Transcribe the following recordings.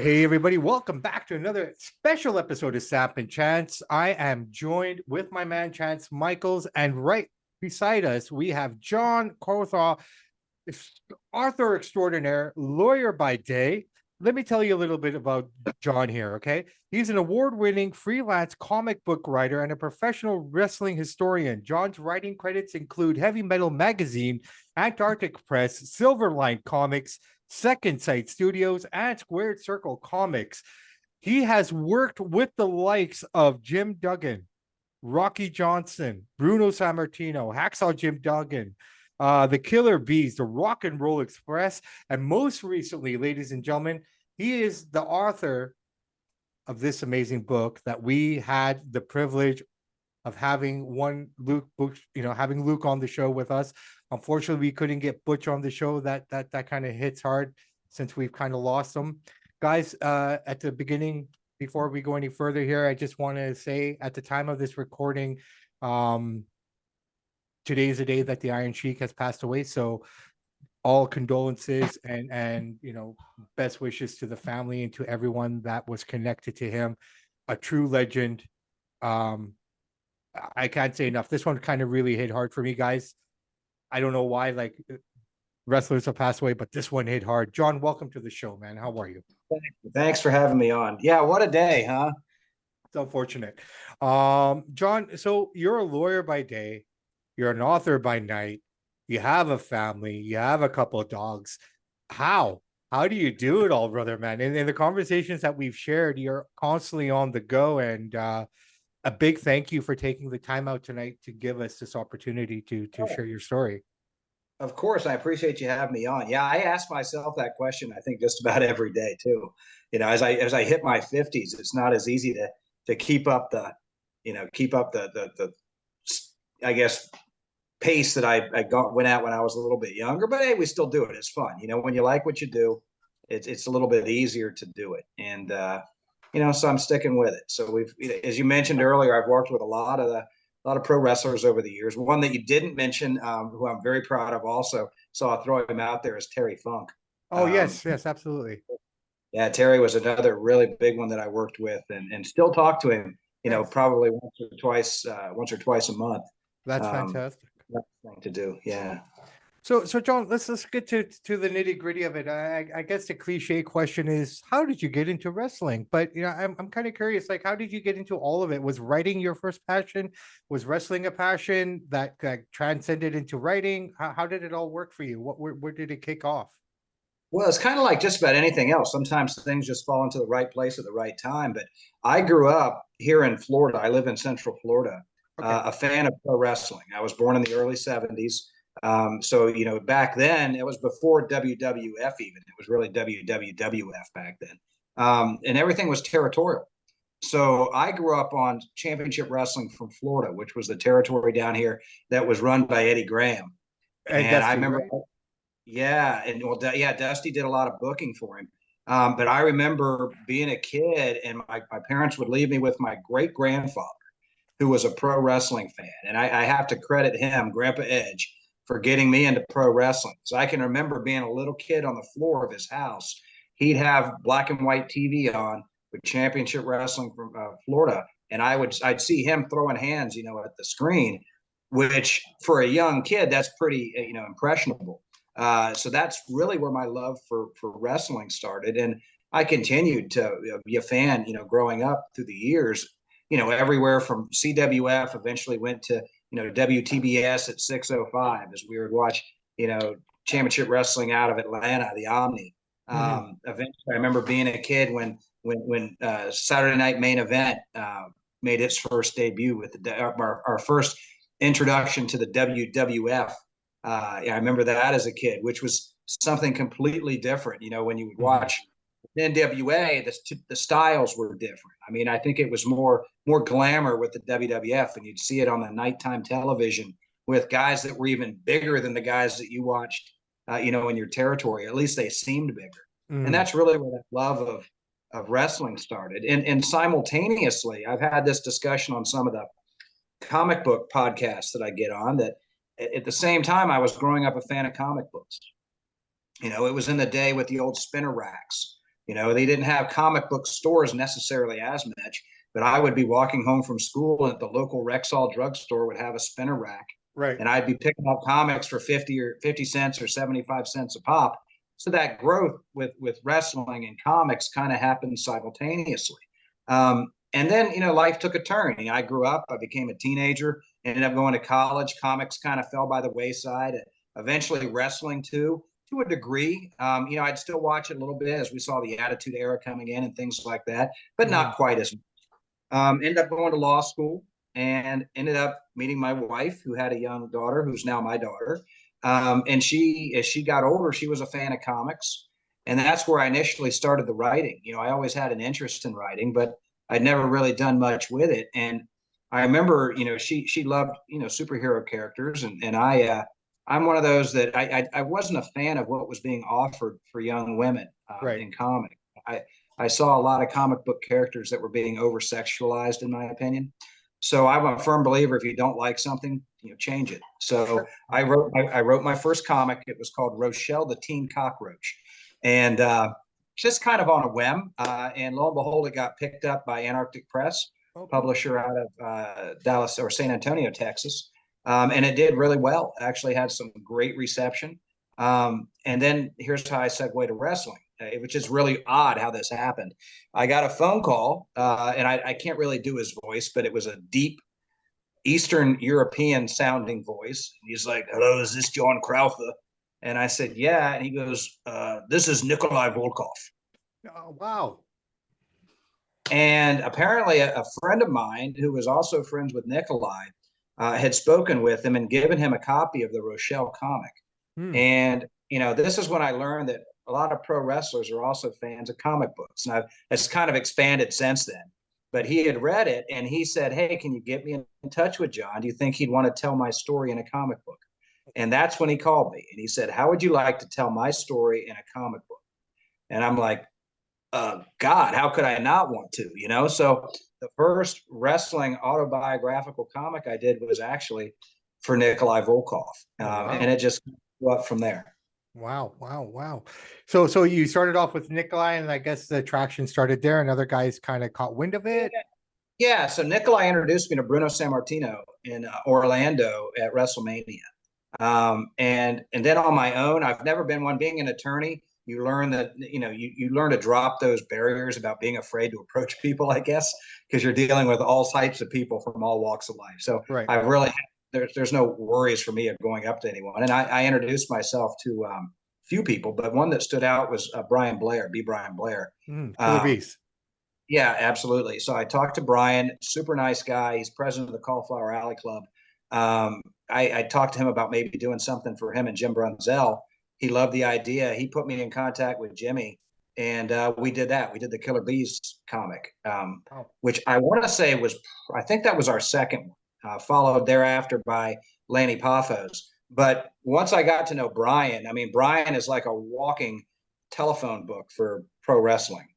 Hey, everybody, welcome back to another special episode of Samp&Chance. I am joined with my man, Chance Michaels, and right beside us, we have John Crowther, author extraordinaire, lawyer by day. Let me tell you a little bit about John here, okay? He's an award-winning freelance comic book writer and a professional wrestling historian. John's writing credits include Heavy Metal Magazine, Antarctic Press, Silverline Comics, Second Sight Studios, and Squared Circle Comics. He has worked with the likes of Jim Duggan, Rocky Johnson, Bruno Sammartino, Hacksaw Jim Duggan, the Killer Bees, the Rock and Roll Express, and most recently, ladies and gentlemen, he is the author of this amazing book that we had the privilege of having having Luke on the show with us. Unfortunately, we couldn't get Butch on the show. That kind of hits hard since we've kind of lost him. Guys, at the beginning, before we go any further here, I just want to say at the time of this recording, today is the day that the Iron Sheik has passed away. So all condolences and best wishes to the family and to everyone that was connected to him. A true legend. I can't say enough. This one kind of really hit hard for me, guys. I don't know why, like wrestlers have passed away, but this one hit hard. John, welcome to the show, man. How are you? Thanks for having me on. Yeah, what a day, huh? It's unfortunate. John, so you're a lawyer by day, you're an author by night, you have a family, you have a couple of dogs. How? How do you do it all, brother, man? And in the conversations that we've shared, you're constantly on the go, and a big thank you for taking the time out tonight to give us this opportunity to share your story. Of course, I appreciate you having me on. Yeah, I ask myself that question, I think, just about every day too. As I hit my 50s, it's not as easy to keep up the, the I guess pace that I went at when I was a little bit younger. But hey, we still do it. It's fun. When you like what you do, it's a little bit easier to do it. And so I'm sticking with it. So as you mentioned earlier, I've worked with a lot of pro wrestlers over the years. One that you didn't mention, who I'm very proud of also, so I'll throw him out there, is Terry Funk. Oh, yes, absolutely. Yeah, Terry was another really big one that I worked with and still talk to him, Yes. probably once or twice a month. That's fantastic. That's the thing to do. Yeah. So John, let's get to the nitty gritty of it. I guess the cliche question is, how did you get into wrestling? But I'm kind of curious, like, how did you get into all of it? Was writing your first passion? Was wrestling a passion that transcended into writing? How did it all work for you? Where did it kick off? Well, it's kind of like just about anything else. Sometimes things just fall into the right place at the right time. But I grew up here in Florida. I live in Central Florida, Okay. a fan of pro wrestling. I was born in the early 70s. So, back then, it was before WWF even. It was really WWF back then. And everything was territorial. So I grew up on championship wrestling from Florida, which was the territory down here that was run by Eddie Graham. And And I Dusty, remember, right? yeah, and well, yeah, Dusty did a lot of booking for him. But I remember being a kid, and my parents would leave me with my great grandfather, who was a pro wrestling fan. And I have to credit him, Grandpa Edge, for getting me into pro wrestling. So I can remember being a little kid on the floor of his house. He'd have black and white TV on with championship wrestling from Florida. And I'd see him throwing hands, at the screen, which for a young kid, that's pretty, impressionable. So that's really where my love for wrestling started. And I continued to be a fan, growing up through the years, everywhere from CWF, eventually went to, WTBS at 605 as we would watch, championship wrestling out of Atlanta, the Omni. Eventually, I remember being a kid when Saturday Night Main Event made its first debut with our first introduction to the WWF. I remember that as a kid, which was something completely different. When you would watch NWA, the styles were different. I mean, I think it was more glamour with the WWF, and you'd see it on the nighttime television with guys that were even bigger than the guys that you watched, in your territory. At least they seemed bigger, and that's really where that love of wrestling started. And simultaneously, I've had this discussion on some of the comic book podcasts that I get on, that at the same time I was growing up a fan of comic books. It was in the day with the old spinner racks They didn't have comic book stores necessarily as much, but I would be walking home from school and at the local Rexall drugstore would have a spinner rack. Right. And I'd be picking up comics for 50 cents or 75 cents a pop. So that growth with wrestling and comics kind of happened simultaneously. And then, life took a turn. I grew up, I became a teenager, ended up going to college. Comics kind of fell by the wayside. Eventually wrestling too, to a degree. I'd still watch it a little bit as we saw the Attitude Era coming in and things like that, but not quite as much. Ended up going to law school and ended up meeting my wife, who had a young daughter, who's now my daughter. And as she got older, she was a fan of comics. And that's where I initially started the writing. I always had an interest in writing, but I'd never really done much with it. And I remember, she loved, superhero characters. And I'm one of those that I wasn't a fan of what was being offered for young women in comic. I saw a lot of comic book characters that were being over sexualized, in my opinion. So I'm a firm believer, if you don't like something, change it. So I wrote my first comic. It was called Rochelle the Teen Cockroach. And just kind of on a whim. And lo and behold, it got picked up by Antarctic Press, publisher out of Dallas or San Antonio, Texas. And it did really well. Actually had some great reception. And then here's how I segue to wrestling, which is really odd how this happened. I got a phone call, and I can't really do his voice, but it was a deep Eastern European sounding voice. He's like, "Hello, is this John Crowther?" And I said, "Yeah." And he goes, "This is Nikolai Volkov." Oh, wow. And apparently a friend of mine who was also friends with Nikolai had spoken with him and given him a copy of the Rochelle comic. And, this is when I learned that a lot of pro wrestlers are also fans of comic books. And it's kind of expanded since then. But he had read it and he said, "Hey, can you get me in touch with John? Do you think he'd want to tell my story in a comic book?" And that's when he called me and he said, "How would you like to tell my story in a comic book?" And I'm like, God, how could I not want to, So the first wrestling autobiographical comic I did was actually for Nikolai Volkov. And it just grew up from there. Wow. So you started off with Nikolai, and I guess the traction started there, and other guys kind of caught wind of it. Yeah. So Nikolai introduced me to Bruno Sammartino in Orlando at WrestleMania. And then on my own, I've never been one. Being an attorney, you learn that, you learn to drop those barriers about being afraid to approach people, I guess, because you're dealing with all types of people from all walks of life. So I've really, there's no worries for me of going up to anyone. And I introduced myself to few people, but one that stood out was Brian Blair, Brian Blair. Killer Beast. Yeah, absolutely. So I talked to Brian, super nice guy. He's president of the Cauliflower Alley Club. I talked to him about maybe doing something for him and Jim Brunzell. He loved the idea. He put me in contact with Jimmy, and we did that. We did the Killer Bees comic, which I want to say I think that was our second one, followed thereafter by Lanny Poffos. But once I got to know Brian, Brian is like a walking telephone book for pro wrestling.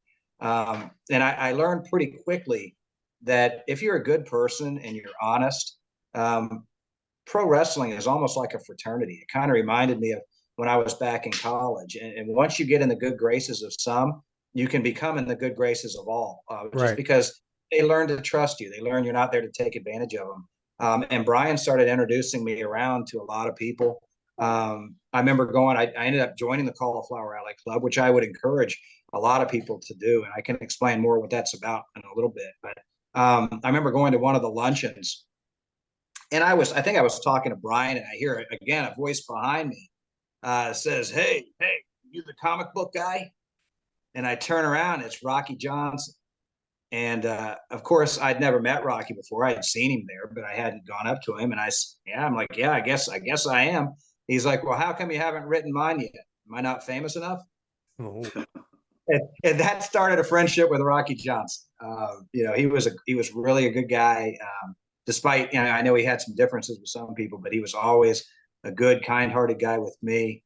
And I learned pretty quickly that if you're a good person and you're honest, pro wrestling is almost like a fraternity. It kind of reminded me of when I was back in college. And once you get in the good graces of some, you can become in the good graces of all, just because they learn to trust you. They learn you're not there to take advantage of them. And Brian started introducing me around to a lot of people. I remember I ended up joining the Cauliflower Alley Club, which I would encourage a lot of people to do. And I can explain more what that's about in a little bit. But I remember going to one of the luncheons, and I think I was talking to Brian, and I hear again a voice behind me says, hey, you the comic book guy? And I turn around, it's Rocky Johnson. And of course, I'd never met Rocky before. I had seen him there, but I hadn't gone up to him. And I'm like, yeah, I guess I am. He's like, well, how come you haven't written mine yet? Am I not famous enough? Oh. And that started a friendship with Rocky Johnson. He was really a good guy. Despite, I know he had some differences with some people, but he was always a good, kind-hearted guy with me.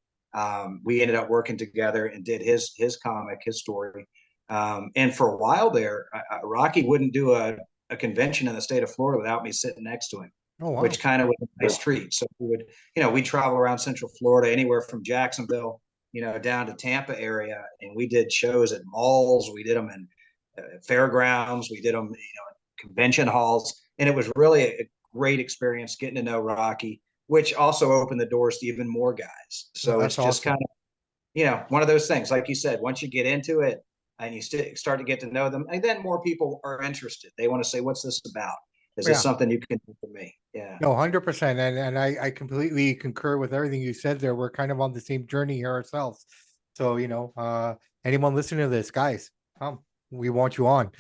We ended up working together and did his comic, his story. And for a while there, Rocky wouldn't do a convention in the state of Florida without me sitting next to him, which kind of was a nice treat. So we'd travel around Central Florida, anywhere from Jacksonville down to Tampa area, and we did shows at malls. We did them in fairgrounds. We did them, in convention halls, and it was really a great experience getting to know Rocky, which also opened the doors to even more guys. Well, So that's it's just awesome. kind of, one of those things, like you said, once you get into it and you start to get to know them, and then more people are interested. They want to say, what's this about? Is this Yeah. something you can do for me? Yeah. No, 100%. And I completely concur with everything you said there. We're kind of on the same journey here ourselves. So, anyone listening to this, guys, come, we want you on.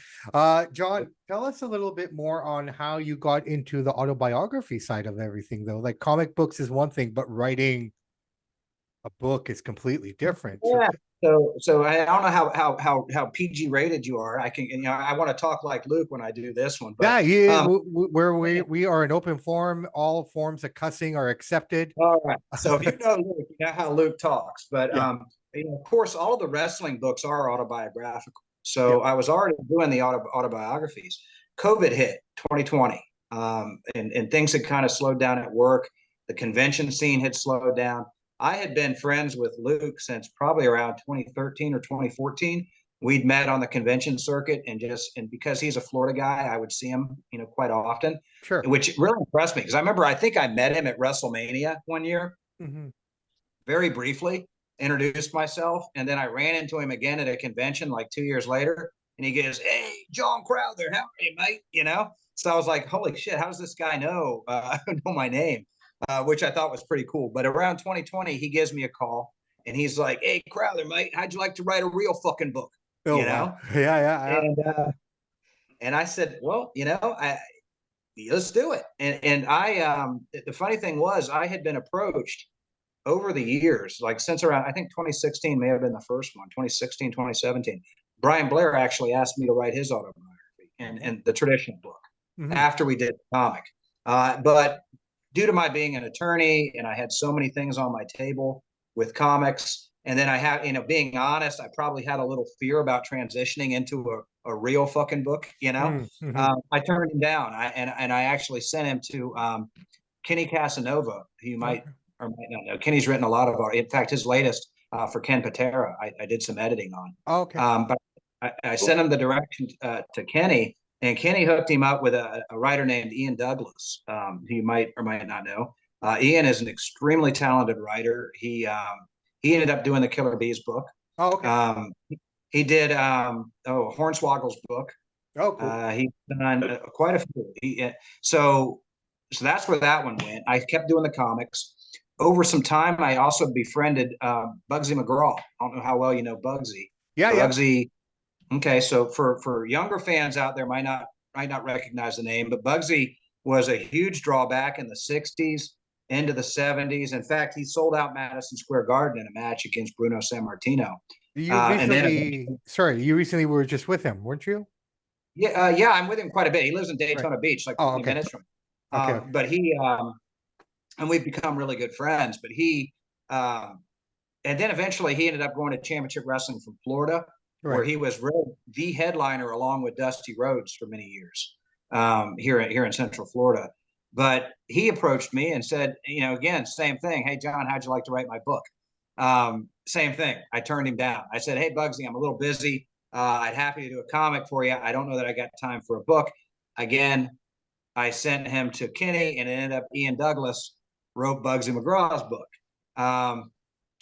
John, tell us a little bit more on how you got into the autobiography side of everything, though. Like comic books is one thing, but writing a book is completely different. So Yeah. So I don't know how PG rated you are. I can, I want to talk like Luke when I do this one, but yeah, yeah, um, where we are an open forum, all forms of cussing are accepted. all right. So if you know Luke, you know how Luke talks. But Yeah, of course, all of the wrestling books are autobiographical. yeah, So I was already doing the autobiographies. COVID hit 2020, and things had kind of slowed down at work. The convention scene had slowed down. I had been friends with Luke since probably around 2013 or 2014. We'd met on the convention circuit, and because he's a Florida guy, I would see him, quite often, sure. which really impressed me because I think I met him at WrestleMania one year, Hmm. very briefly, introduced myself, and then I ran into him again at a convention like 2 years later, and he goes, "Hey, John Crowther, how are you, mate?" So I was like, "Holy shit, how does this guy know know my name?" Which I thought was pretty cool. But around 2020, he gives me a call, and he's like, "Hey, Crowther, mate, how'd you like to write a real fucking book?" Oh You wow. know, Yeah, yeah, yeah. and I said, "Well, let's do it." And the funny thing was, I had been approached over the years, like since around, I think 2016 may have been the first one, 2016, 2017. Brian Blair actually asked me to write his autobiography and the traditional book Hmm. after we did the comic. But due to my being an attorney and I had so many things on my table with comics, and then I had, being honest, I probably had a little fear about transitioning into a real fucking book. Mm-hmm. I turned him down. I actually sent him to Kenny Casanova, who you might Okay. or might not know. Kenny's written a lot of art. In fact, his latest for Ken Patera, I did some editing on. Okay. But I Cool. sent him the direction to Kenny, and Kenny hooked him up with a writer named Ian Douglas, who you might or might not know. Ian is an extremely talented writer. He ended up doing the Killer Bees book. Oh, okay. He did Hornswoggle's book. Oh, cool. He's done quite a few. So that's where that one went. I kept doing the comics. Over some time, I also befriended Bugsy McGraw. I don't know how well you know Bugsy. Yeah, yeah. Bugsy. Okay, so for younger fans out there, might not recognize the name, but Bugsy was a huge drawback in the '60s, into the '70s. In fact, he sold out Madison Square Garden in a match against Bruno Sammartino. And then You recently were just with him, weren't you? yeah, I'm with him quite a bit. He lives in Right. Daytona Beach, like Oh, 20 okay. minutes from. Okay. Okay. But and we've become really good friends. But and then eventually he ended up going to Championship Wrestling from Florida, where Right. he was really the headliner along with Dusty Rhodes for many years here in Central Florida. But he approached me and said, again, same thing. Hey, John, how'd you like to write my book? Same thing. I turned him down. I said, hey, Bugsy, I'm a little busy. I'd happy to do a comic for you. I don't know that I got time for a book. Again, I sent him to Kenny, and it ended up Ian Douglas wrote Bugsy McGraw's book.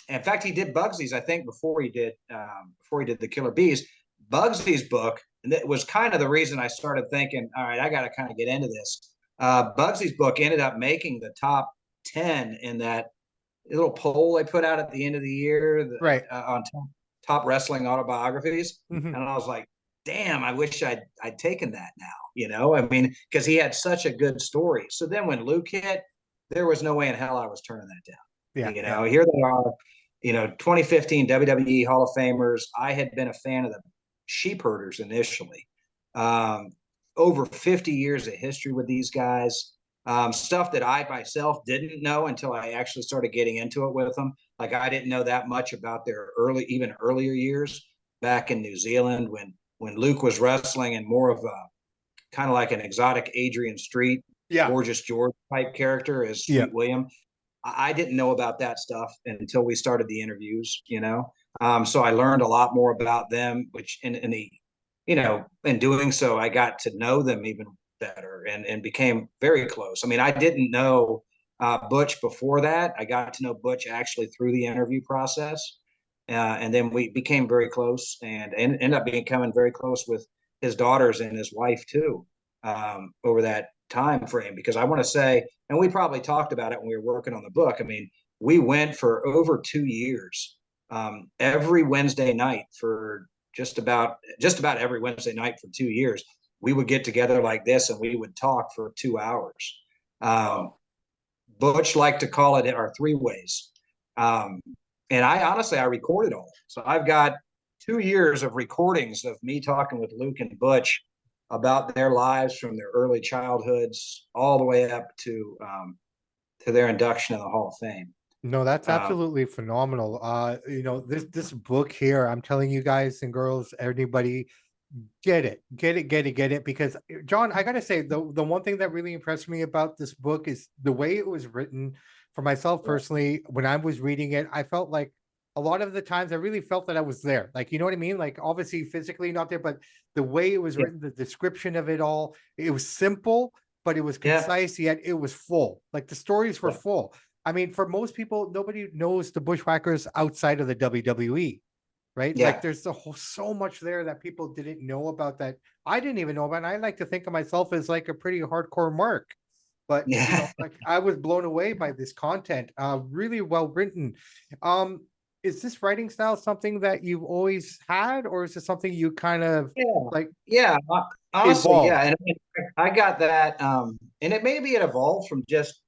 In fact, he did Bugsy's, I think, before he did the Killer Bees. Bugsy's book, and that was kind of the reason I started thinking, all right, I got to kind of get into this. Bugsy's book ended up making the top 10 in that little poll they put out at the end of the year Right. on top wrestling autobiographies, Hmm. and I was like, damn, I wish I'd taken that now. I mean, because he had such a good story. So then when Luke hit, there was no way in hell I was turning that Yeah. down. Yeah. Here they are, 2015 WWE Hall of Famers. I had been a fan of the Sheepherders initially. Over 50 years of history with these guys. Stuff that I myself didn't know until I actually started getting into it with them. Like I didn't know that much about their even earlier years back in New Zealand when Luke was wrestling in more of a kind of like an exotic Adrian Street, Yeah. Gorgeous George type character as Yeah. Sweet William. I didn't know about that stuff until we started the interviews, you know. So I learned a lot more about them, which in the, you know, in doing so, I got to know them even better and became very close. I mean, I didn't know Butch before that. I got to know Butch actually through the interview process. And then we became very close and ended up becoming very close with his daughters and his wife too, over that time frame. Because I want to say, and we probably talked about it when we were working on the book. I mean, we went for over 2 years, every Wednesday night for just about every Wednesday night for 2 years. We would get together like this and we would talk for 2 hours. Um, Butch liked to call it our three ways. Um, and I honestly, I recorded all. So I've got 2 years of recordings of me talking with Luke and Butch about their lives from their early childhoods all the way up to their induction in the Hall of Fame. No, that's Um, absolutely phenomenal. This book here, I'm telling you guys and girls, anybody, get it, get it, get it, get it. Because John, I gotta say, the one thing that really impressed me about this book is the way it was written. For myself personally, when I was reading it, I felt like a lot of the times I really felt that I was there. Like, you know what I mean? Like, obviously physically not there, but the way it was yeah, written, the description of it all, it was simple, but it was yeah, concise, yet it was full. Like the stories were yeah, full. I mean, for most people, nobody knows the Bushwhackers outside of the WWE, right? Like yeah, there's so much there that people didn't know about that I didn't even know about. And I like to think of myself as like a pretty hardcore mark. But yeah. like I was blown away by this content. Really well written. Um, is this writing style something that you've always had, or is it something you kind of Yeah, like yeah. Honestly, yeah. evolved? And I got that, and it evolved from just,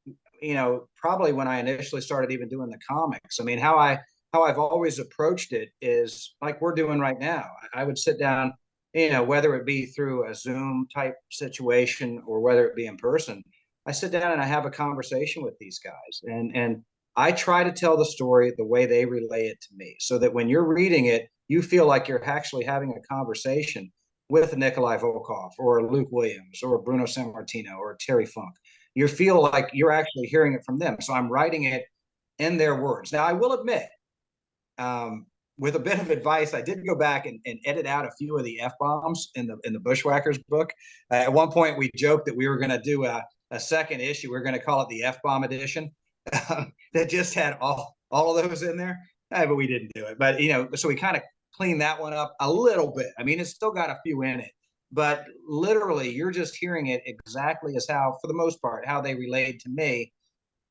probably when I initially started even doing the comics. I mean, how I've always approached it is like we're doing right now. I would sit down, whether it be through a Zoom type situation or whether it be in person. I sit down and I have a conversation with these guys, and I try to tell the story the way they relay it to me, so that when you're reading it, you feel like you're actually having a conversation with Nikolai Volkov or Luke Williams or Bruno Sammartino or Terry Funk. You feel like you're actually hearing it from them. So I'm writing it in their words. Now, I will admit, with a bit of advice, I did go back and edit out a few of the F bombs in the Bushwhackers book. At one point, we joked that we were going to do a second issue. We are going to call it the F bomb edition, that just had all of those in there. But we didn't do it. But so we kind of cleaned that one up a little bit. I mean, it's still got a few in it, but literally, you're just hearing it exactly as how, for the most part, how they relayed to me,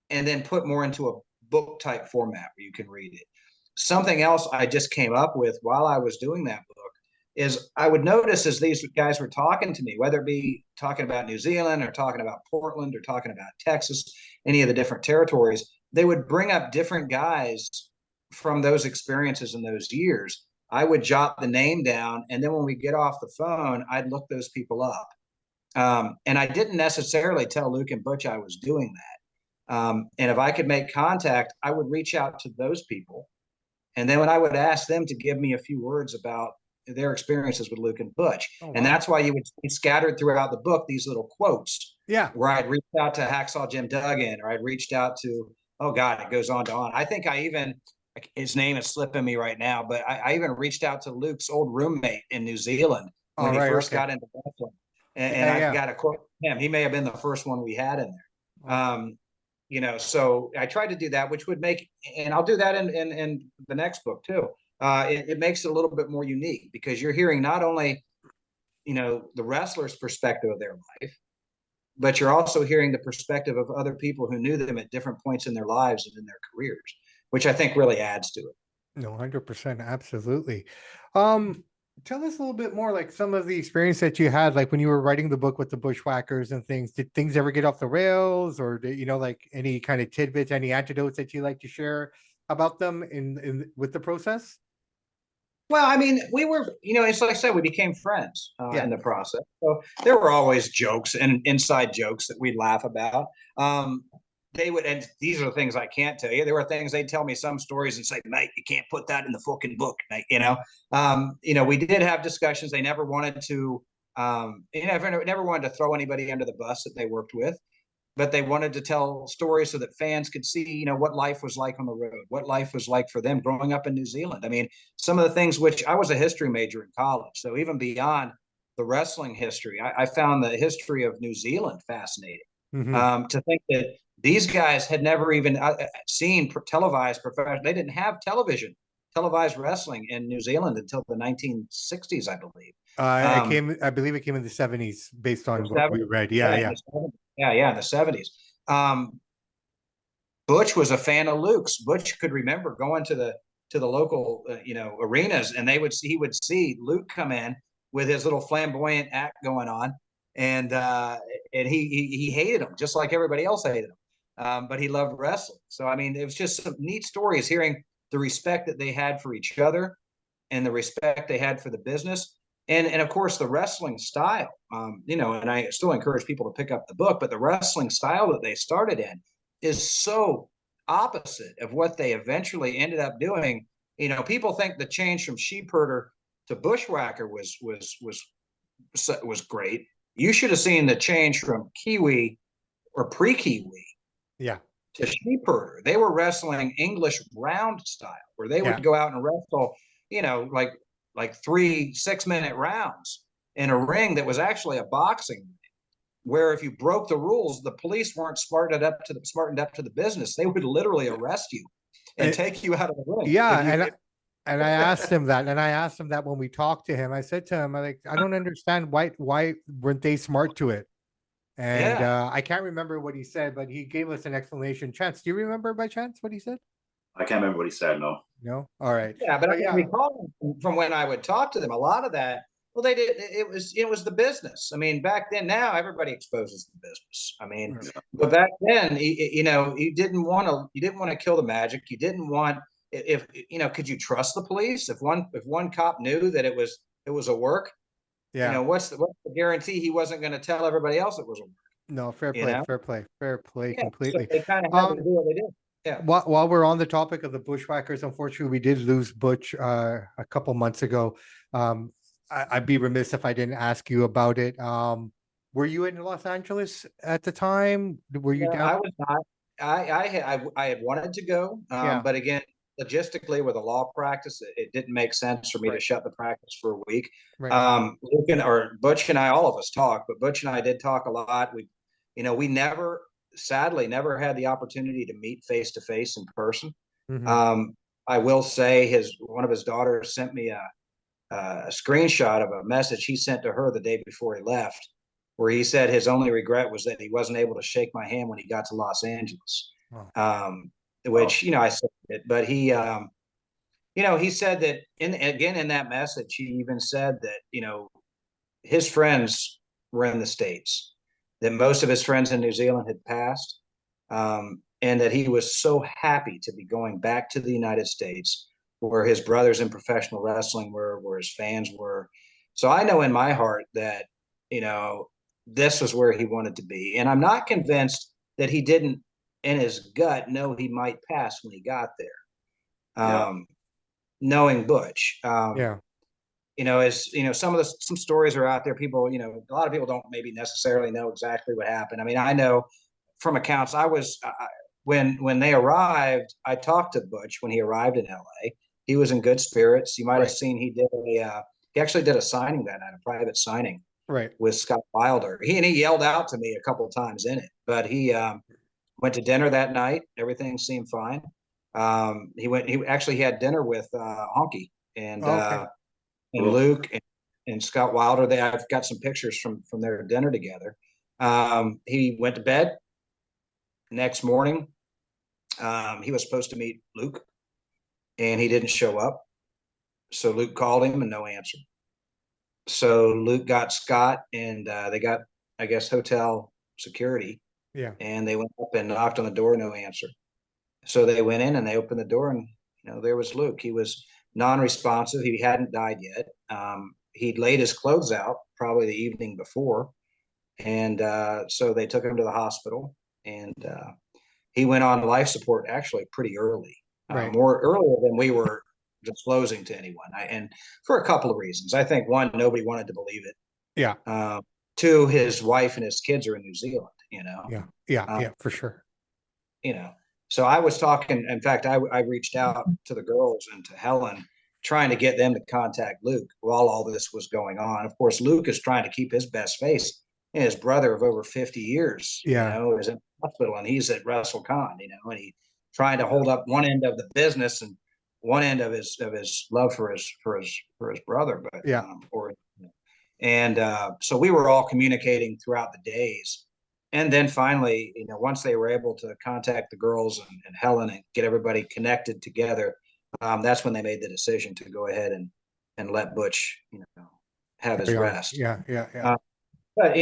and then put more into a book type format where you can read it. Something else I just came up with while I was doing that book is I would notice as these guys were talking to me, whether it be talking about New Zealand or talking about Portland or talking about Texas, any of the different territories, they would bring up different guys from those experiences in those years. I would jot the name down, and then when we get off the phone, I'd look those people up. And I didn't necessarily tell Luke and Butch I was doing that. And if I could make contact, I would reach out to those people. And then when I would ask them to give me a few words about their experiences with Luke and Butch. Oh And wow. that's why you would see scattered throughout the book these little quotes Yeah. where I'd reached out to Hacksaw Jim Duggan, or I'd reached out to, oh God, it goes on to on. I think I even, his name is slipping me right now, but I even reached out to Luke's old roommate in New Zealand when All he right. first Okay. got into wrestling. And Yeah. I Yeah. got a quote from him. He may have been the first one we had in there. Awesome. So I tried to do that, which would make, and I'll do that in the next book too. It makes it a little bit more unique because you're hearing not only, the wrestler's perspective of their life, but you're also hearing the perspective of other people who knew them at different points in their lives and in their careers, which I think really adds to it. No, 100%, absolutely. Um, Tell us a little bit more, like some of the experience that you had, like when you were writing the book with the Bushwhackers and things. Did things ever get off the rails, or like any kind of tidbits, any antidotes that you like to share about them in with the process? Well, I mean, we were, it's like I said, we became friends Yeah. in the process. So there were always jokes and inside jokes that we'd laugh about. They would, and these are the things I can't tell you. There were things they'd tell me some stories and say, mate, you can't put that in the fucking book, mate. We did have discussions. They never wanted to throw anybody under the bus that they worked with. but they wanted to tell stories so that fans could see, what life was like on the road, what life was like for them growing up in New Zealand. I mean, some of the things, which I was a history major in college, so even beyond the wrestling history, I found the history of New Zealand fascinating. Hmm. To think that these guys had never even seen televised professional, they didn't have televised wrestling in New Zealand until the 1960s, I believe. I believe it came in the 70s based on what we 70s. read. Yeah, Yeah, in yeah. the 70s. Yeah, in the 70s. Butch was a fan of Luke's. Butch could remember going to the local arenas, and he would see Luke come in with his little flamboyant act going on, and he hated him just like everybody else hated him, but he loved wrestling. So I mean, it was just some neat stories hearing the respect that they had for each other and the respect they had for the business. And of course the wrestling style, and I still encourage people to pick up the book, but the wrestling style that they started in is so opposite of what they eventually ended up doing. People think the change from sheep herder to bushwhacker was great. You should have seen the change from Kiwi or pre-Kiwi Yeah. to sheep herder. They were wrestling English round style, where they Yeah. would go out and wrestle, like 3 6-minute rounds in a ring that was actually a boxing ring. Where if you broke the rules, the police weren't smartened up to the business. They would literally arrest you and Uh, take you out of the ring. yeah, If you, and I asked him that, and I asked him that when we talked to him. I said to him, I don't understand why weren't they smart to it? And yeah, I can't remember what he said, but he gave us an explanation. Chance, do you remember by chance what he said? I can't remember what he said. No. No. All right. yeah, but I But can yeah, recall from when I would talk to them, a lot of that. Well, they did. It was the business. I mean, back then, now everybody exposes the business. I mean, mm, but back then, you didn't want to kill the magic. You didn't want if could you trust the police if one cop knew that it was a work? yeah. What's the guarantee he wasn't going to tell everybody else it was a work? No, fair You play, know? fair play, fair play, Yeah. So completely. they kind of had to Um, do what they did. Yeah. while we're on the topic of the Bushwhackers, unfortunately, we did lose Butch a couple months ago. Um, I'd be remiss if I didn't ask you about it. Were you in Los Angeles at the time? Were you No, down? I was not. I had wanted to go, Yeah, but again, logistically with a law practice, it didn't make sense for me to right, shut the practice for a week. right. Or Butch and I, all of us talk, but Butch and I did talk a lot. We never, sadly, never had the opportunity to meet face to face in person. Hmm. Um, I will say one of his daughters sent me a screenshot of a message he sent to her the day before he left, where he said his only regret was that he wasn't able to shake my hand when he got to Los Angeles. Oh, Oh, Which I said it, but he said that in that message, he even said that his friends were in the States, that most of his friends in New Zealand had passed, and that he was so happy to be going back to the United States, where his brothers in professional wrestling were, where his fans were. So I know in my heart that this was where he wanted to be, and I'm not convinced that he didn't, in his gut, know he might pass when he got there. yeah, Knowing Butch, yeah, some stories are out there. People, a lot of people don't maybe necessarily know exactly what happened. I mean, I know from accounts. When they arrived, I talked to Butch when he arrived in LA. He was in good spirits. You might have right, seen he actually did a signing that night, a private signing right. with Scott Wilder. He yelled out to me a couple of times in it, but he went to dinner that night. Everything seemed fine. He had dinner with Honky and Oh, okay. uh, and cool. Luke and Scott Wilder. I've got some pictures from their dinner together. He went to bed. Next morning, he was supposed to meet Luke, and he didn't show up. So Luke called him and no answer. So Luke got Scott, and they got, I guess, hotel security, Yeah, and they went up and knocked on the door, no answer. So they went in and they opened the door, and there was Luke. He was non-responsive. He hadn't died yet. He'd laid his clothes out probably the evening before, and so they took him to the hospital, and he went on life support actually pretty early, right. more earlier than we were disclosing to anyone. And for a couple of reasons. I think one, nobody wanted to believe it. Yeah, Two, his wife and his kids are in New Zealand, Yeah. Yeah. Um, Yeah. For sure. you know, so I was talking, in fact, I reached out to the girls and to Helen, trying to get them to contact Luke while all this was going on. Of course, Luke is trying to keep his best face. And his brother of over 50 years, Yeah. is in the hospital, and he's at WrestleCon, and he trying to hold up one end of the business and one end of his love for his brother, but Yeah. and so we were all communicating throughout the days. And then finally, once they were able to contact the girls and Helen and get everybody connected together, that's when they made the decision to go ahead and let Butch, have his rest. Yeah. Yeah. Yeah. But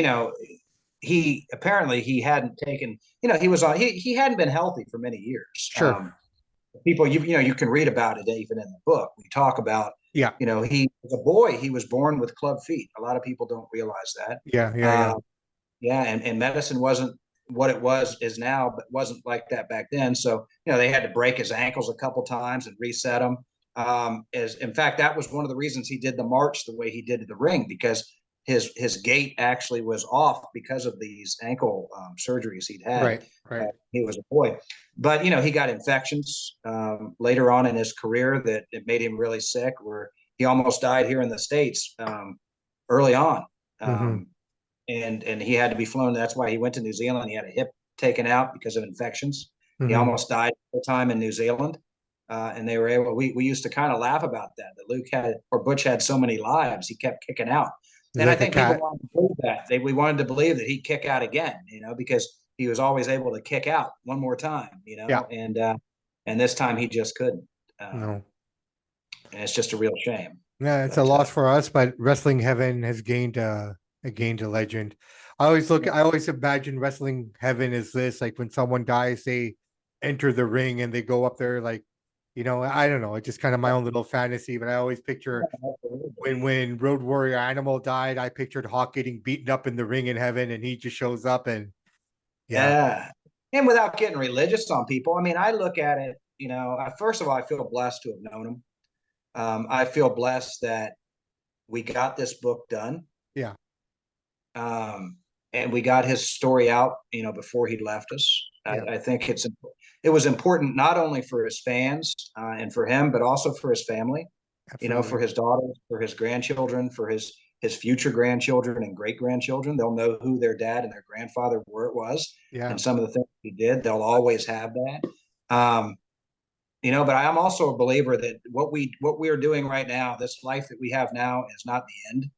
he apparently he hadn't taken, he was on, he hadn't been healthy for many years. Sure. People, you can read about it even in the book. We talk about, Yeah. he was a boy. He was born with club feet. A lot of people don't realize that. Yeah. Yeah. Yeah, and medicine wasn't what it is now, but wasn't like that back then. So they had to break his ankles a couple times and reset them. As in fact, that was one of the reasons he did the march the way he did to the ring, because his gait actually was off because of these ankle surgeries he'd had. Right. Right. He was a boy, but he got infections later on in his career that it made him really sick, where he almost died here in the States early on. Mm-hmm. And he had to be flown. That's why he went to New Zealand. He had a hip taken out because of infections. Mm-hmm. He almost died the time in New Zealand. And they were able, we used to kind of laugh about that Butch had so many lives, he kept kicking out. And like I think people wanted to believe that. We wanted to believe that he'd kick out again, because he was always able to kick out one more time, Yeah. And this time he just couldn't. No. And it's just a real shame. Yeah, it's a loss for us, but wrestling heaven has gained a legend. I always imagine wrestling heaven is this, like when someone dies, they enter the ring and they go up there, like, I don't know, it's just kind of my own little fantasy, but I always picture when Road Warrior Animal died, I pictured Hawk getting beaten up in the ring in heaven and he just shows up and yeah. And without getting religious on people, I mean, I look at it, first of all, I feel blessed to have known him. I feel blessed that we got this book done. Yeah. And we got his story out, before he left us. Yeah. I think it was important not only for his fans and for him, but also for his family. Absolutely. For his daughters, for his grandchildren, for his future grandchildren and great grandchildren. They'll know who their dad and their grandfather was. Yeah. And some of the things he did. They'll always have that. But I am also a believer that what we are doing right now, this life that we have now, is not the end.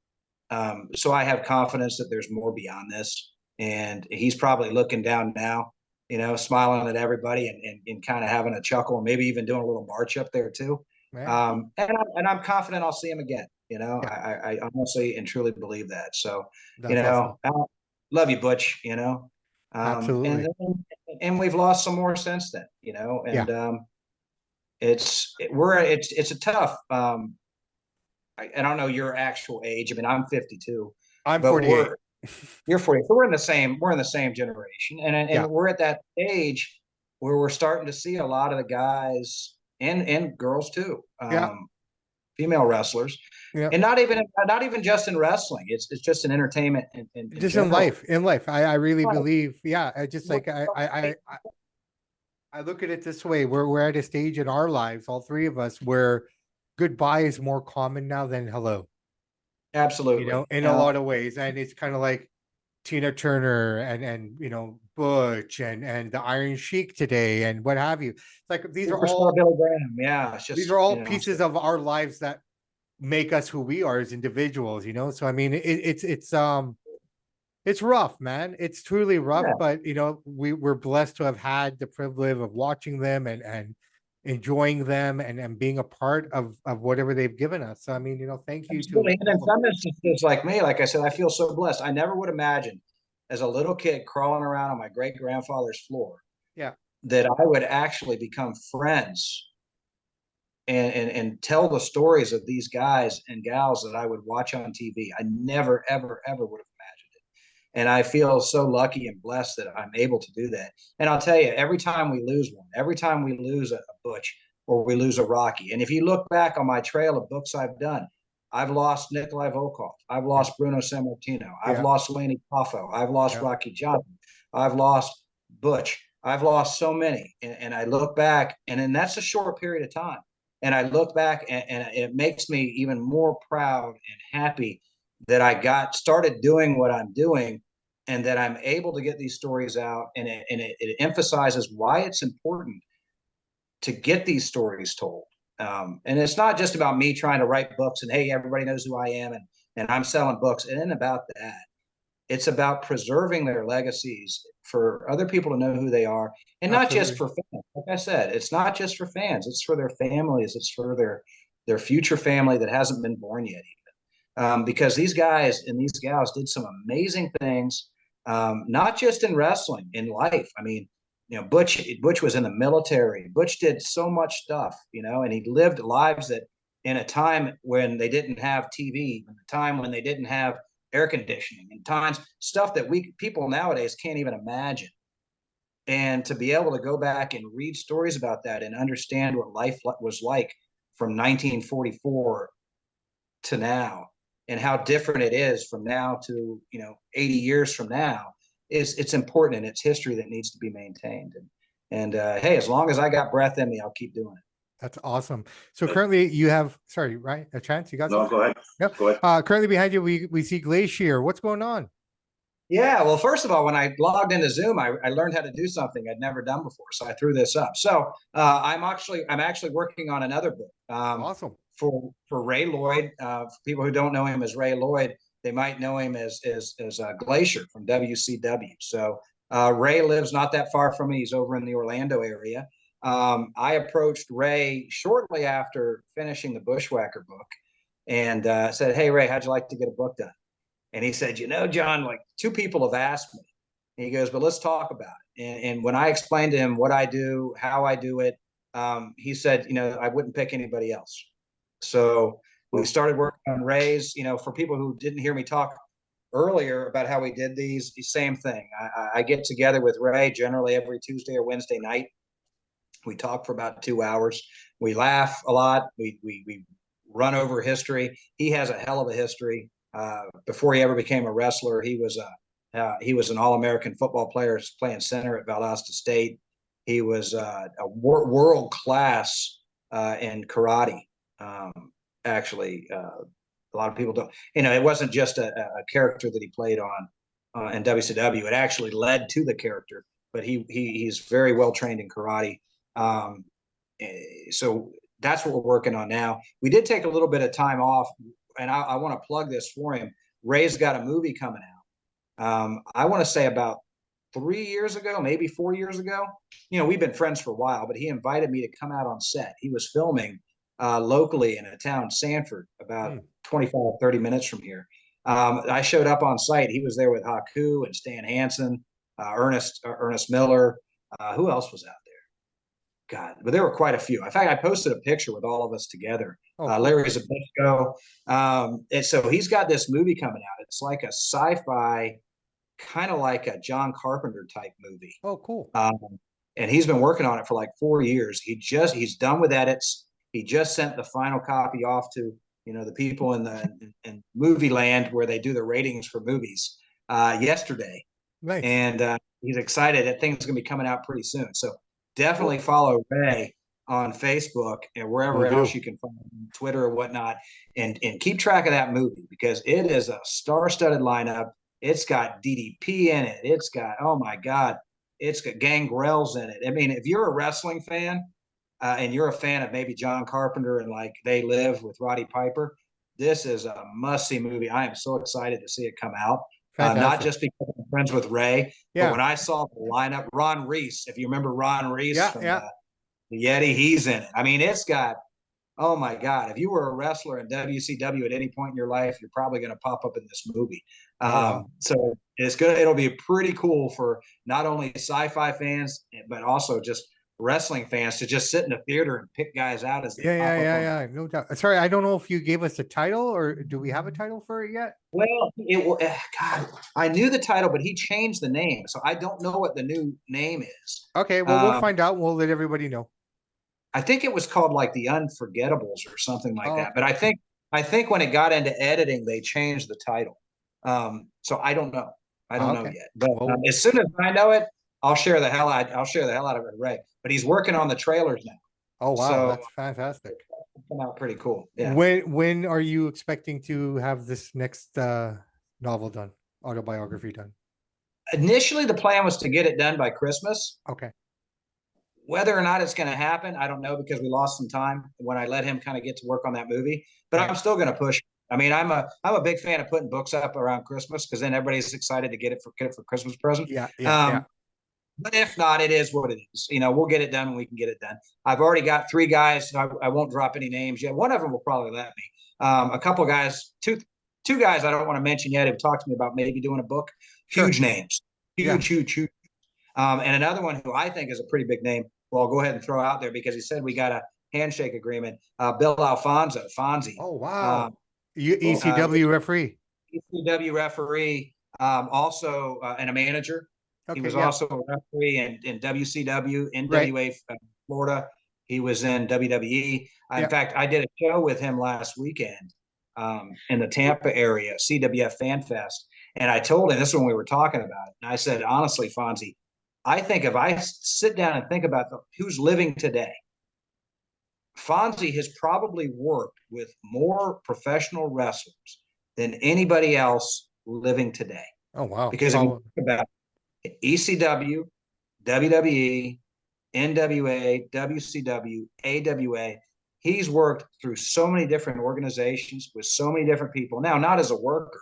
So I have confidence that there's more beyond this, and he's probably looking down now, smiling at everybody and kind of having a chuckle, and maybe even doing a little march up there too. And I'm confident I'll see him again. Yeah. I honestly and truly believe that. So, That's awesome. I love you, Butch. Absolutely. And we've lost some more since then. And it's a tough. I don't know your actual age. I mean, I'm 52. I'm 48. You're 40. So we're in the same generation, and we're at that age where we're starting to see a lot of the guys and girls too, female wrestlers, and not even just in wrestling. It's just in entertainment and just in life. I really believe. Yeah, I just like I look at it this way. We're at a stage in our lives, all three of us, where goodbye is more common now than hello. Absolutely. In a lot of ways. And it's kind of like Tina Turner and Butch and the Iron Sheik today and what have you. It's like these are all Billy Graham. Yeah. These are all pieces of our lives that make us who we are as individuals, So I mean it's rough, man. It's truly rough, but we're blessed to have had the privilege of watching them and enjoying them and being a part of whatever they've given us. So I mean, thank you to. And in some instances, like me, like I said, I feel so blessed. I never would imagine, as a little kid crawling around on my great grandfather's floor, that I would actually become friends and tell the stories of these guys and gals that I would watch on TV. I never, ever, ever would have imagined it. And I feel so lucky and blessed that I'm able to do that. And I'll tell you, every time we lose one, every time we lose a Butch or we lose a Rocky, and if you look back on my trail of books I've done, I've lost Nikolai Volkov. I've lost Bruno Sammartino. I've lost Laney Poffo. I've lost Rocky Johnson. I've lost Butch. I've lost so many. And I look back, and then that's a short period of time. And I look back, and it makes me even more proud and happy that I got started doing what I'm doing, and that I'm able to get these stories out. And it emphasizes why it's important to get these stories told. And it's not just about me trying to write books and, hey, everybody knows who I am, and I'm selling books. It isn't about that. It's about preserving their legacies for other people to know who they are, and not just for fans. Like I said, it's not just for fans. It's for their families. It's for their future family that hasn't been born yet, even. Because these guys and these gals did some amazing things, not just in wrestling, in life. I mean, Butch was in the military. Butch did so much stuff, and he lived lives that, in a time when they didn't have TV, in a time when they didn't have air conditioning, and times stuff that people nowadays can't even imagine. And to be able to go back and read stories about that and understand what life was like from 1944 to now, and how different it is from now to 80 years from now, it's important, and it's history that needs to be maintained. And hey, as long as I got breath in me, I'll keep doing it. That's awesome. So currently you have, sorry, right? A chance? You got No, something? go ahead. Yep. Go ahead. Currently behind you, we see Glacier. What's going on? Yeah, well, first of all, when I logged into Zoom, I learned how to do something I'd never done before, so I threw this up. So I'm actually working on another book. Awesome. For Ray Lloyd. For people who don't know him as Ray Lloyd, they might know him as Glacier from WCW. So Ray lives not that far from me. He's over in the Orlando area. I approached Ray shortly after finishing the Bushwhacker book, and said, "Hey, Ray, how'd you like to get a book done?" And he said, John, like 2 people have asked me. And he goes, but let's talk about it. And when I explained to him what I do, how I do it, he said, I wouldn't pick anybody else. So we started working on Ray's. For people who didn't hear me talk earlier about how we did these, the same thing. I get together with Ray generally every Tuesday or Wednesday night. We talk for about 2 hours. We laugh a lot. We run over history. He has a hell of a history. Before he ever became a wrestler, he was an All-American football player playing center at Valdosta State. He was a world class in karate. Actually, a lot of people don't. It wasn't just a character that he played on in WCW. It actually led to the character, but he's very well trained in karate. So that's what we're working on now. We did take a little bit of time off, and I want to plug this for him. Ray's got a movie coming out. I want to say about 3 years ago, maybe 4 years ago. We've been friends for a while, but he invited me to come out on set. He was filming locally in a town, Sanford, about 25, 30 minutes from here. I showed up on site. He was there with Haku and Stan Hansen, Ernest Miller. Who else was out there? God, but there were quite a few. In fact, I posted a picture with all of us together. Larry Zbyszko. And so he's got this movie coming out. It's like a sci-fi, kind of like a John Carpenter type movie. Oh, cool. And he's been working on it for like 4 years. He's done with edits. He just sent the final copy off to the people in movie land where they do the ratings for movies yesterday. Nice. And he's excited that thing's going to be coming out pretty soon. So definitely follow Ray on Facebook and wherever else you can find him, Twitter or whatnot, and keep track of that movie, because it is a star-studded lineup. It's got DDP in it. It's got, oh my God, it's got Gangrel's in it. I mean, if you're a wrestling fan and you're a fan of maybe John Carpenter and like They Live with Roddy Piper, this is a must-see movie. I am so excited to see it come out. Not just because I'm friends with Ray, but when I saw the lineup, Ron Reese, if you remember Ron Reese from the Yeti, he's in it. I mean, it's got, oh my God, if you were a wrestler in WCW at any point in your life, you're probably going to pop up in this movie. So it's good. It'll be pretty cool for not only sci-fi fans, but also just wrestling fans to just sit in the theater and pick guys out as they pop up. No doubt. Sorry, I don't know if you gave us a title, or do we have a title for it yet? Well, God, I knew the title, but he changed the name, so I don't know what the new name is. Okay, well, we'll find out. We'll let everybody know. I think it was called like The Unforgettables or something like that. But I think when it got into editing, they changed the title. So I don't know. I don't know Okay. yet, but Well, as soon as I know it, I'll share the hell out. I'll share the hell out of it, Ray. But he's working on the trailers now, oh wow, so that's fantastic. it'll come out pretty cool. Yeah. When are you expecting to have this next novel done, autobiography done? Initially, the plan was to get it done by Christmas. Okay. Whether or not it's going to happen, I don't know because we lost some time when I let him kind of get to work on that movie. But Right. I'm still going to push. I mean, I'm a big fan of putting books up around Christmas because then everybody's excited to get it for Christmas present. Yeah, yeah. But if not, it is what it is. We'll get it done when we can get it done. I've already got 3 guys. I won't drop any names yet. One of them will probably let me. A couple guys, two guys I don't want to mention yet have talked to me about maybe doing a book. Sure. Huge names, Yeah. huge. And another one who I think is a pretty big name. Well, I'll go ahead and throw out there because he said we got a handshake agreement. Bill Alfonso, Fonzie. Oh wow. ECW referee. ECW referee, also and a manager. Okay, He was yeah. also a referee in WCW, Right. NWA, Florida. He was in WWE. Yeah. In fact, I did a show with him last weekend in the Tampa area, CWF Fan Fest. And I told him, this is when we were talking about it. And I said, honestly, Fonzie, I think if I sit down and think about who's living today, Fonzie has probably worked with more professional wrestlers than anybody else living today. Oh wow. Because if you think about it, ECW, WWE, NWA, WCW, AWA, he's worked through so many different organizations with so many different people. Now, not as a worker,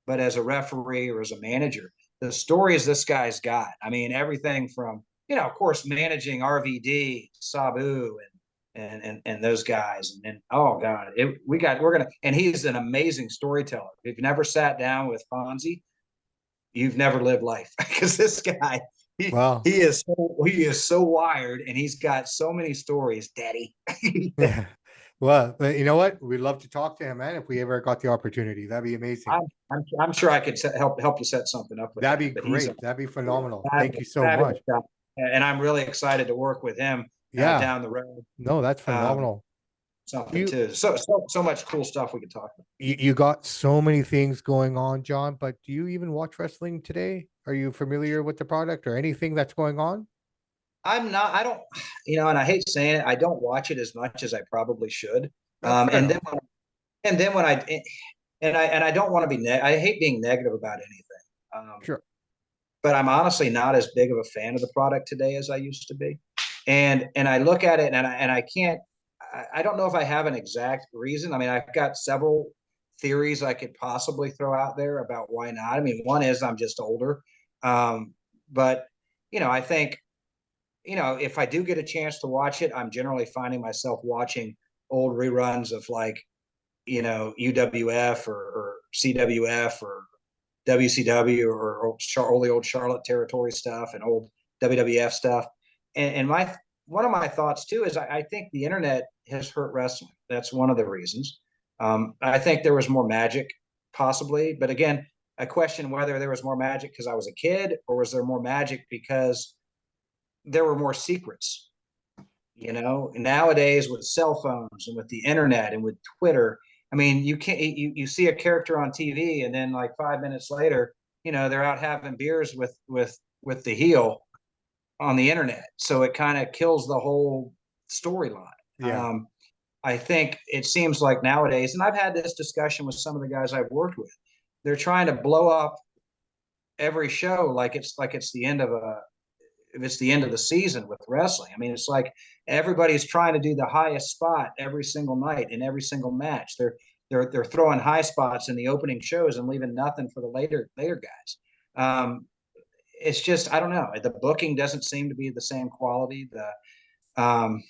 but as a referee or as a manager. The stories this guy's got. I mean, everything from, of course, managing RVD, Sabu, and those guys. And oh God, and he's an amazing storyteller. If you've never sat down with Fonzie, you've never lived life because this guy, Wow. he is so wired and he's got so many stories, Daddy. Yeah. Well, you know what? We'd love to talk to him, man. If we ever got the opportunity, that'd be amazing. I'm sure I could help you set something up with That'd be him, but he's great. That'd be phenomenal. a Thank you so fabulous much. guy. And I'm really excited to work with him Yeah. down the road. No, that's phenomenal. Something too. So much cool stuff we could talk about. You got so many things going on, John, but do you even watch wrestling today? Are you familiar with the product or anything that's going on? I'm not, I don't, and I hate saying it, I don't watch it as much as I probably should. Fair And enough. then when I don't want to be, I hate being negative about anything. Sure. But I'm honestly not as big of a fan of the product today as I used to be. And I look at it and I can't, I don't know if I have an exact reason. I mean, I've got several theories I could possibly throw out there about why not. I mean, one is I'm just older. But, I think, if I do get a chance to watch it, I'm generally finding myself watching old reruns of like, UWF or CWF or WCW or old Charlotte territory stuff and old WWF stuff. And one of my thoughts too is I think the internet has hurt wrestling. That's one of the reasons. I think there was more magic possibly, but again, I question whether there was more magic because I was a kid or was there more magic because there were more secrets. Nowadays with cell phones and with the internet and with Twitter, I mean, you see a character on TV and then like 5 minutes later, they're out having beers with the heel on the internet. So it kind of kills the whole storyline. Yeah. I think it seems like nowadays, and I've had this discussion with some of the guys I've worked with, they're trying to blow up every show like it's the end of the season with wrestling. I mean, it's like everybody's trying to do the highest spot every single night in every single match. They're throwing high spots in the opening shows and leaving nothing for the later guys. It's just, I don't know. The booking doesn't seem to be the same quality. And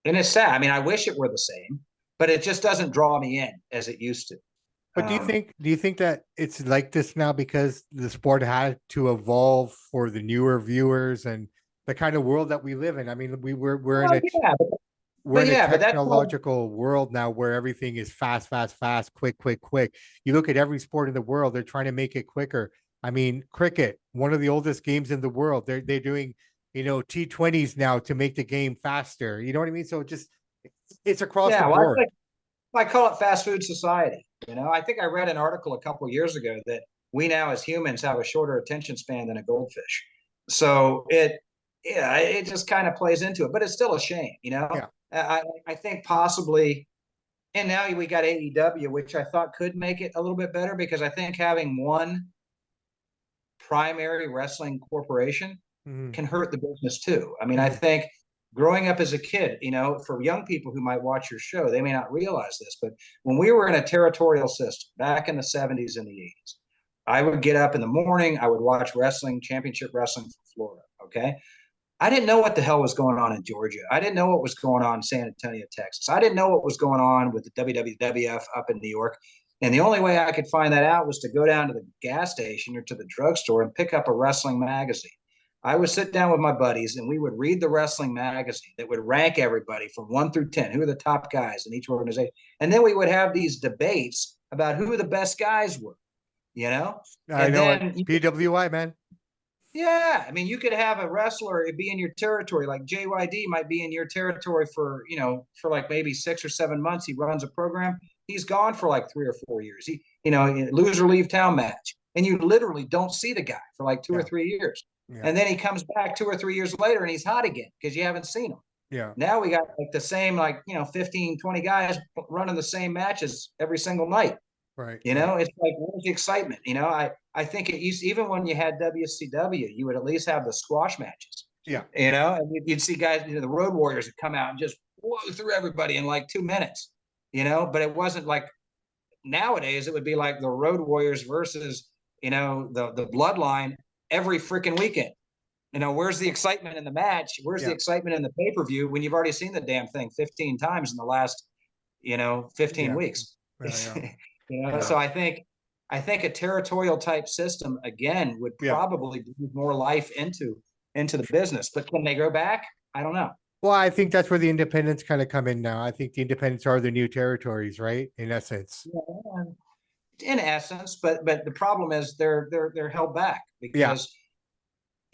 it's sad. I mean, I wish it were the same, but it just doesn't draw me in as it used to. But do you think that it's like this now because the sport had to evolve for the newer viewers and the kind of world that we live in? I mean, we're in a technological world now where everything is fast, quick. You look at every sport in the world, they're trying to make it quicker. I mean, cricket, one of the oldest games in the world, they're doing, T20s now to make the game faster. You know what I mean? So it's across the board. I call it fast food society. I think I read an article a couple of years ago that we now as humans have a shorter attention span than a goldfish. So it just kind of plays into it, but it's still a shame, you know. Yeah. I think possibly, and now we got AEW, which I thought could make it a little bit better, because I think having one primary wrestling corporation can hurt the business too. I mean, I think growing up as a kid, you know, for young people who might watch your show, they may not realize this, but when we were in a territorial system back in the 70s and the 80s, I would get up in the morning, I would watch wrestling, championship wrestling from Florida. Okay. I didn't know what the hell was going on in Georgia. I didn't know what was going on in San Antonio, Texas. I didn't know what was going on with the WWF up in New York. And the only way I could find that out was to go down to the gas station or to the drugstore and pick up a wrestling magazine. I would sit down with my buddies and we would read the wrestling magazine that would rank everybody from 1 through 10. Who are the top guys in each organization? And then we would have these debates about who the best guys were, you know? I know it. PWI, man. Yeah, I mean, you could have a wrestler be in your territory, like JYD might be in your territory for, you know, for like maybe 6 or 7 months. He runs a program. He's gone for like 3 or 4 years. He, you know, lose or leave town match, and you literally don't see the guy for like 2 or 3 years, and then he comes back 2 or 3 years later, and he's hot again because you haven't seen him. Yeah. Now we got like the same, like, you know, 15, 20 guys running the same matches every single night. Right. You know, it's like, where's the excitement? You know, I think it used, even when you had WCW, you would at least have the squash matches. Yeah. You know, and you'd see guys, you know, the Road Warriors would come out and just blow through everybody in like 2 minutes, you know, but it wasn't like nowadays. It would be like the Road Warriors versus, you know, the Bloodline every freaking weekend. You know, where's the excitement in the match? Where's the excitement in the pay-per-view when you've already seen the damn thing 15 times in the last, you know, 15 weeks? You know, so I think a territorial type system again would probably breathe more life into the business. But can they go back? I don't know. Well, I think that's where the independents kind of come in now. I think the independents are the new territories, right? In essence. Yeah, in essence, but the problem is they're held back because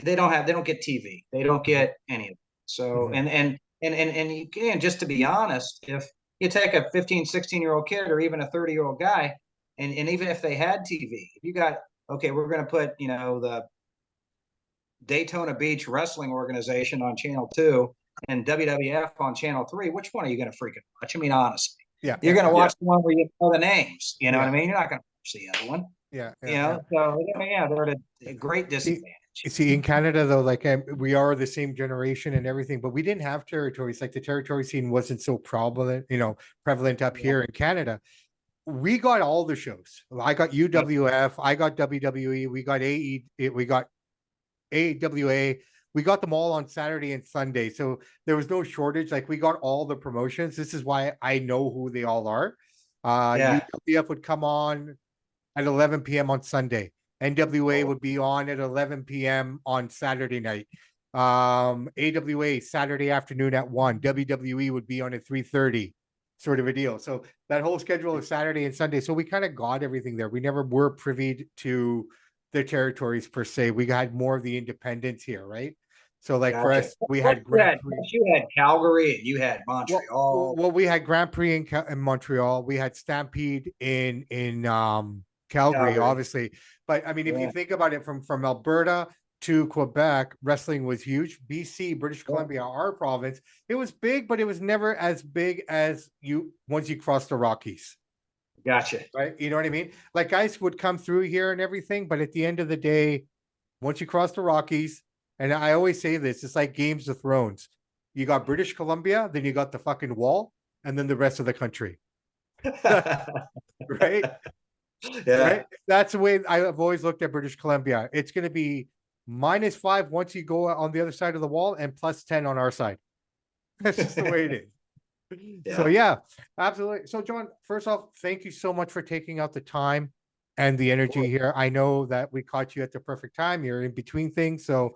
they don't get TV. They don't get any of it. So and you can, just to be honest, if you take a 15, 16-year-old kid or even a 30-year-old guy, and even if they had TV, if you got, okay, we're going to put, you know, the Daytona Beach Wrestling Organization on Channel 2 and WWF on Channel 3, which one are you going to freaking watch? I mean, honestly, you're going to watch the one where you know the names. You know what I mean? You're not going to watch the other one. You know, so they're at a great disadvantage. See, in Canada though, like we are the same generation and everything, but we didn't have territories. Like the territory scene wasn't so prevalent, you know, prevalent up here in Canada. We got all the shows. I got UWF, I got WWE, we got we got AWA, we got them all on Saturday and Sunday. So there was no shortage. Like we got all the promotions. This is why I know who they all are. UWF would come on at 11 p.m. on Sunday. NWA would be on at 11 p.m. on Saturday night. AWA Saturday afternoon at 1. WWE would be on at 3:30, sort of a deal. So that whole schedule of Saturday and Sunday. So we kind of got everything there. We never were privy to the territories per se. We had more of the independents here, right? So like for us, we had Grand Prix. You had Calgary and you had Montreal. Well, we had Grand Prix in Montreal. We had Stampede in Calgary, obviously. But I mean, if you think about it, from Alberta to Quebec, wrestling was huge. BC, British Columbia, our province, it was big, but it was never as big as once you cross the Rockies. Gotcha. Right? You know what I mean? Like guys would come through here and everything, but at the end of the day, once you cross the Rockies, and I always say this, it's like Games of Thrones. You got British Columbia, then you got the fucking wall, and then the rest of the country. Right? Yeah. Right? That's the way I've always looked at British Columbia. It's going to be -5 once you go on the other side of the wall and +10 on our side. That's just the way it is. So yeah, absolutely. So John, first off, thank you so much for taking out the time and the energy here. I know that we caught you at the perfect time. You're in between things. So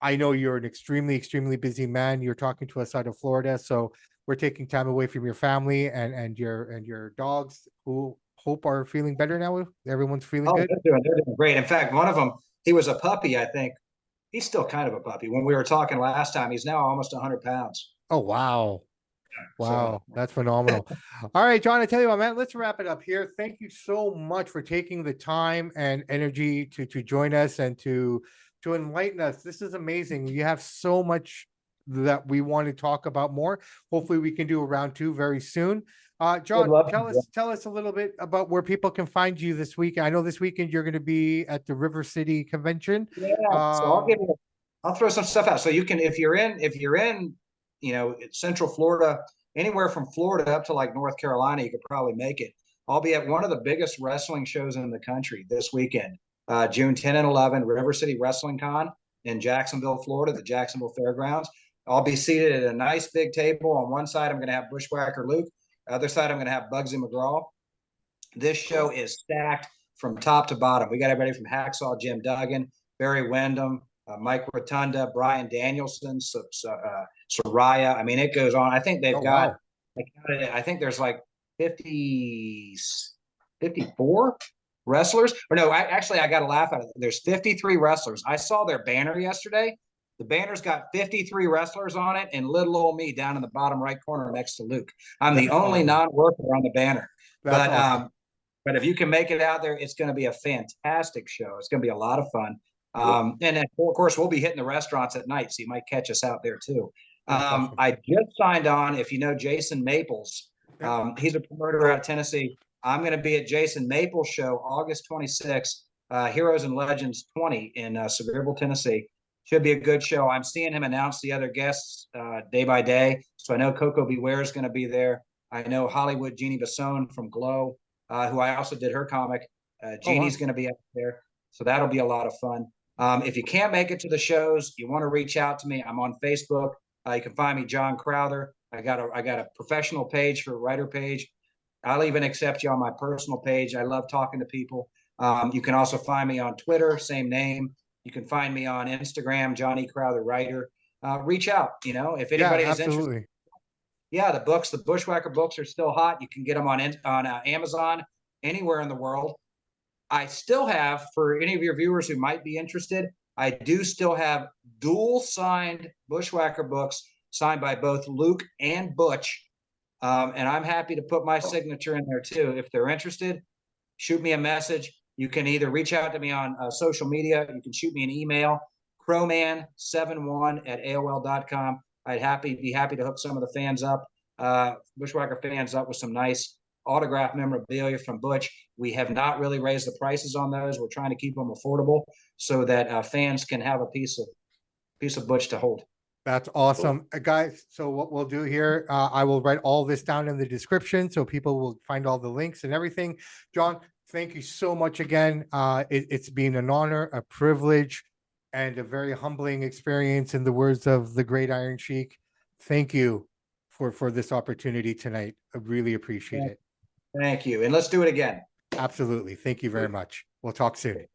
I know you're an extremely, extremely busy man. You're talking to us out of Florida. So we're taking time away from your family and your dogs, who hope are feeling better now. Everyone's feeling good. They're doing great. In fact, one of them, he was a puppy, I think. He's still kind of a puppy. When we were talking last time, he's now almost 100 pounds. Oh, wow. Wow, that's phenomenal. All right, John, I tell you what, man, let's wrap it up here. Thank you so much for taking the time and energy to join us and to enlighten us. This is amazing. You have so much that we want to talk about more. Hopefully we can do a round two very soon. John, love to, tell us a little bit about where people can find you this week. I know this weekend you're going to be at the River City Convention. Yeah, so I'll throw some stuff out. So you can, if you're in, Central Florida, anywhere from Florida up to like North Carolina, you could probably make it. I'll be at one of the biggest wrestling shows in the country this weekend, June 10 and 11, River City Wrestling Con in Jacksonville, Florida, the Jacksonville Fairgrounds. I'll be seated at a nice big table. On one side, I'm going to have Bushwhacker Luke. Other side, I'm going to have Bugsy McGraw. This show is stacked from top to bottom. We got everybody from Hacksaw Jim Duggan, Barry Windham, Mike Rotunda, Brian Danielson, Soraya. I mean, it goes on. I think they've got, wow. I think there's like 54 wrestlers. Or no, I got to laugh at it. There's 53 wrestlers. I saw their banner yesterday. The banner's got 53 wrestlers on it and little old me down in the bottom right corner next to Luke. I'm the only non-worker on the banner. But awesome. But if you can make it out there, it's going to be a fantastic show. It's going to be a lot of fun. And then, of course, we'll be hitting the restaurants at night, so you might catch us out there too. Awesome. I just signed on. If you know Jason Maples, he's a promoter out of Tennessee. I'm going to be at Jason Maples' show August 26th, Heroes and Legends 20 in Sevierville, Tennessee. Should be a good show. I'm seeing him announce the other guests day by day. So I know Coco Beware is going to be there. I know Hollywood Jeannie Basone from Glow, who I also did her comic. Jeannie's going to be up there. So that'll be a lot of fun. If you can't make it to the shows, you want to reach out to me. I'm on Facebook. You can find me, John Crowther. I got a professional page for a writer page. I'll even accept you on my personal page. I love talking to people. You can also find me on Twitter, same name. You can find me on Instagram, Johnny Crowther Writer. Reach out, if anybody is interested. Yeah, the Bushwhacker books are still hot. You can get them on Amazon, anywhere in the world. I still have, for any of your viewers who might be interested, I do still have dual signed Bushwhacker books signed by both Luke and Butch. And I'm happy to put my signature in there too. If they're interested, shoot me a message. You can either reach out to me on social media. You can shoot me an email, crowman71@AOL.com. I'd be happy to hook some of the fans up, Bushwhacker fans up with some nice autograph memorabilia from Butch. We have not really raised the prices on those. We're trying to keep them affordable so that fans can have a piece of Butch to hold. That's awesome. Guys, so what we'll do here, I will write all this down in the description so people will find all the links and everything. John, thank you so much again. It's been an honor, a privilege, and a very humbling experience, in the words of the great Iron Sheik. Thank you for this opportunity tonight. I really appreciate it. Thank you. And let's do it again. Absolutely. Thank you very much. We'll talk soon.